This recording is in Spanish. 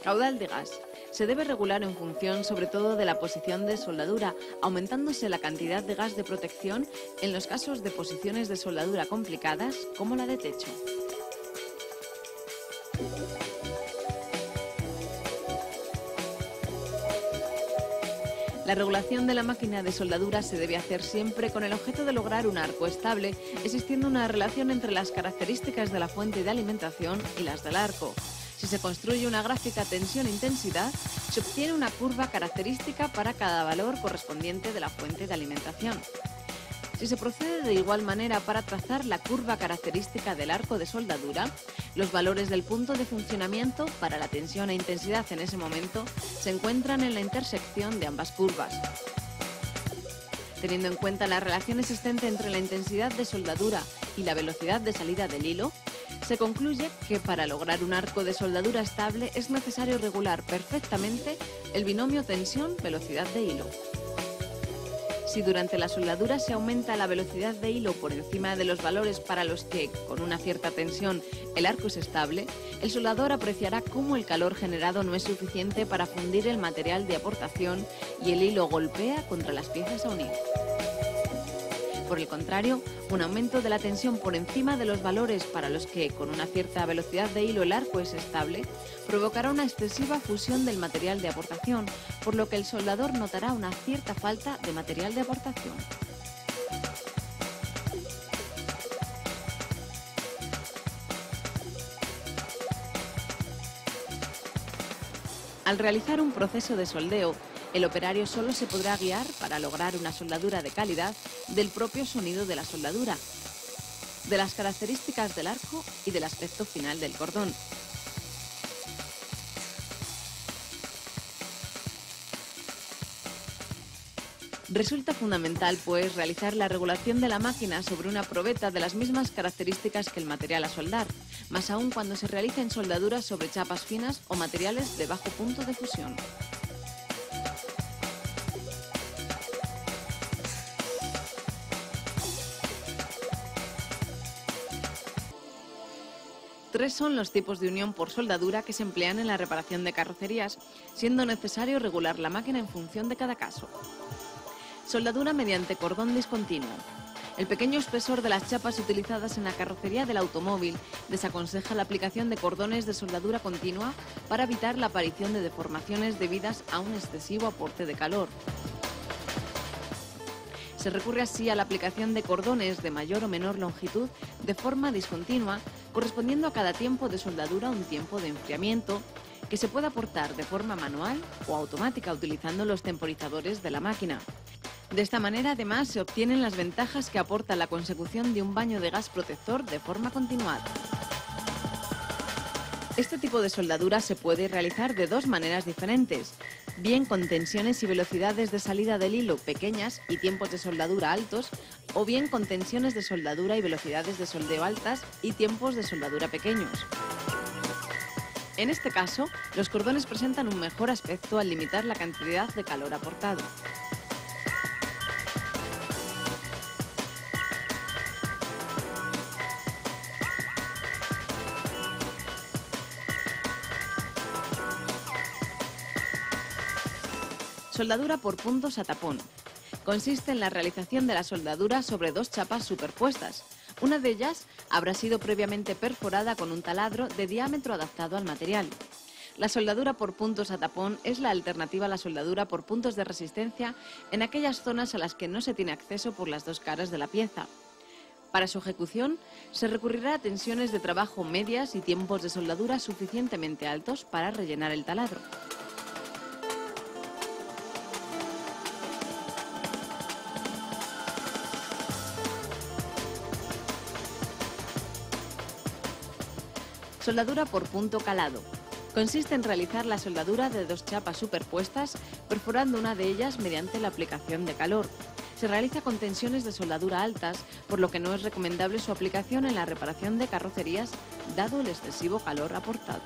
Caudal de gas. Se debe regular en función sobre todo de la posición de soldadura, aumentándose la cantidad de gas de protección en los casos de posiciones de soldadura complicadas como la de techo. La regulación de la máquina de soldadura se debe hacer siempre con el objeto de lograr un arco estable, existiendo una relación entre las características de la fuente de alimentación y las del arco. Si se construye una gráfica tensión-intensidad, se obtiene una curva característica para cada valor correspondiente de la fuente de alimentación. Si se procede de igual manera para trazar la curva característica del arco de soldadura, los valores del punto de funcionamiento para la tensión e intensidad en ese momento se encuentran en la intersección de ambas curvas. Teniendo en cuenta la relación existente entre la intensidad de soldadura y la velocidad de salida del hilo, se concluye que para lograr un arco de soldadura estable es necesario regular perfectamente el binomio tensión-velocidad de hilo. Si durante la soldadura se aumenta la velocidad de hilo por encima de los valores para los que, con una cierta tensión, el arco es estable, el soldador apreciará cómo el calor generado no es suficiente para fundir el material de aportación y el hilo golpea contra las piezas a unir. Por el contrario, un aumento de la tensión por encima de los valores para los que, con una cierta velocidad de hilo, el arco es estable, provocará una excesiva fusión del material de aportación, por lo que el soldador notará una cierta falta de material de aportación. Al realizar un proceso de soldeo, el operario solo se podrá guiar para lograr una soldadura de calidad del propio sonido de la soldadura, de las características del arco y del aspecto final del cordón. Resulta fundamental, pues, realizar la regulación de la máquina sobre una probeta de las mismas características que el material a soldar, más aún cuando se realicen soldaduras sobre chapas finas o materiales de bajo punto de fusión. Tres son los tipos de unión por soldadura que se emplean en la reparación de carrocerías, siendo necesario regular la máquina en función de cada caso. Soldadura mediante cordón discontinuo. El pequeño espesor de las chapas utilizadas en la carrocería del automóvil desaconseja la aplicación de cordones de soldadura continua para evitar la aparición de deformaciones debidas a un excesivo aporte de calor. Se recurre así a la aplicación de cordones de mayor o menor longitud de forma discontinua, correspondiendo a cada tiempo de soldadura un tiempo de enfriamiento, que se puede aportar de forma manual o automática utilizando los temporizadores de la máquina. De esta manera, además, se obtienen las ventajas que aporta la consecución de un baño de gas protector de forma continuada. Este tipo de soldadura se puede realizar de dos maneras diferentes, bien con tensiones y velocidades de salida del hilo pequeñas y tiempos de soldadura altos, o bien con tensiones de soldadura y velocidades de soldeo altas y tiempos de soldadura pequeños. En este caso, los cordones presentan un mejor aspecto al limitar la cantidad de calor aportado. Soldadura por puntos a tapón. Consiste en la realización de la soldadura sobre dos chapas superpuestas. Una de ellas habrá sido previamente perforada con un taladro de diámetro adaptado al material. La soldadura por puntos a tapón es la alternativa a la soldadura por puntos de resistencia en aquellas zonas a las que no se tiene acceso por las dos caras de la pieza. Para su ejecución, se recurrirá a tensiones de trabajo medias y tiempos de soldadura suficientemente altos para rellenar el taladro. Soldadura por punto calado. Consiste en realizar la soldadura de dos chapas superpuestas, perforando una de ellas mediante la aplicación de calor. Se realiza con tensiones de soldadura altas, por lo que no es recomendable su aplicación en la reparación de carrocerías, dado el excesivo calor aportado.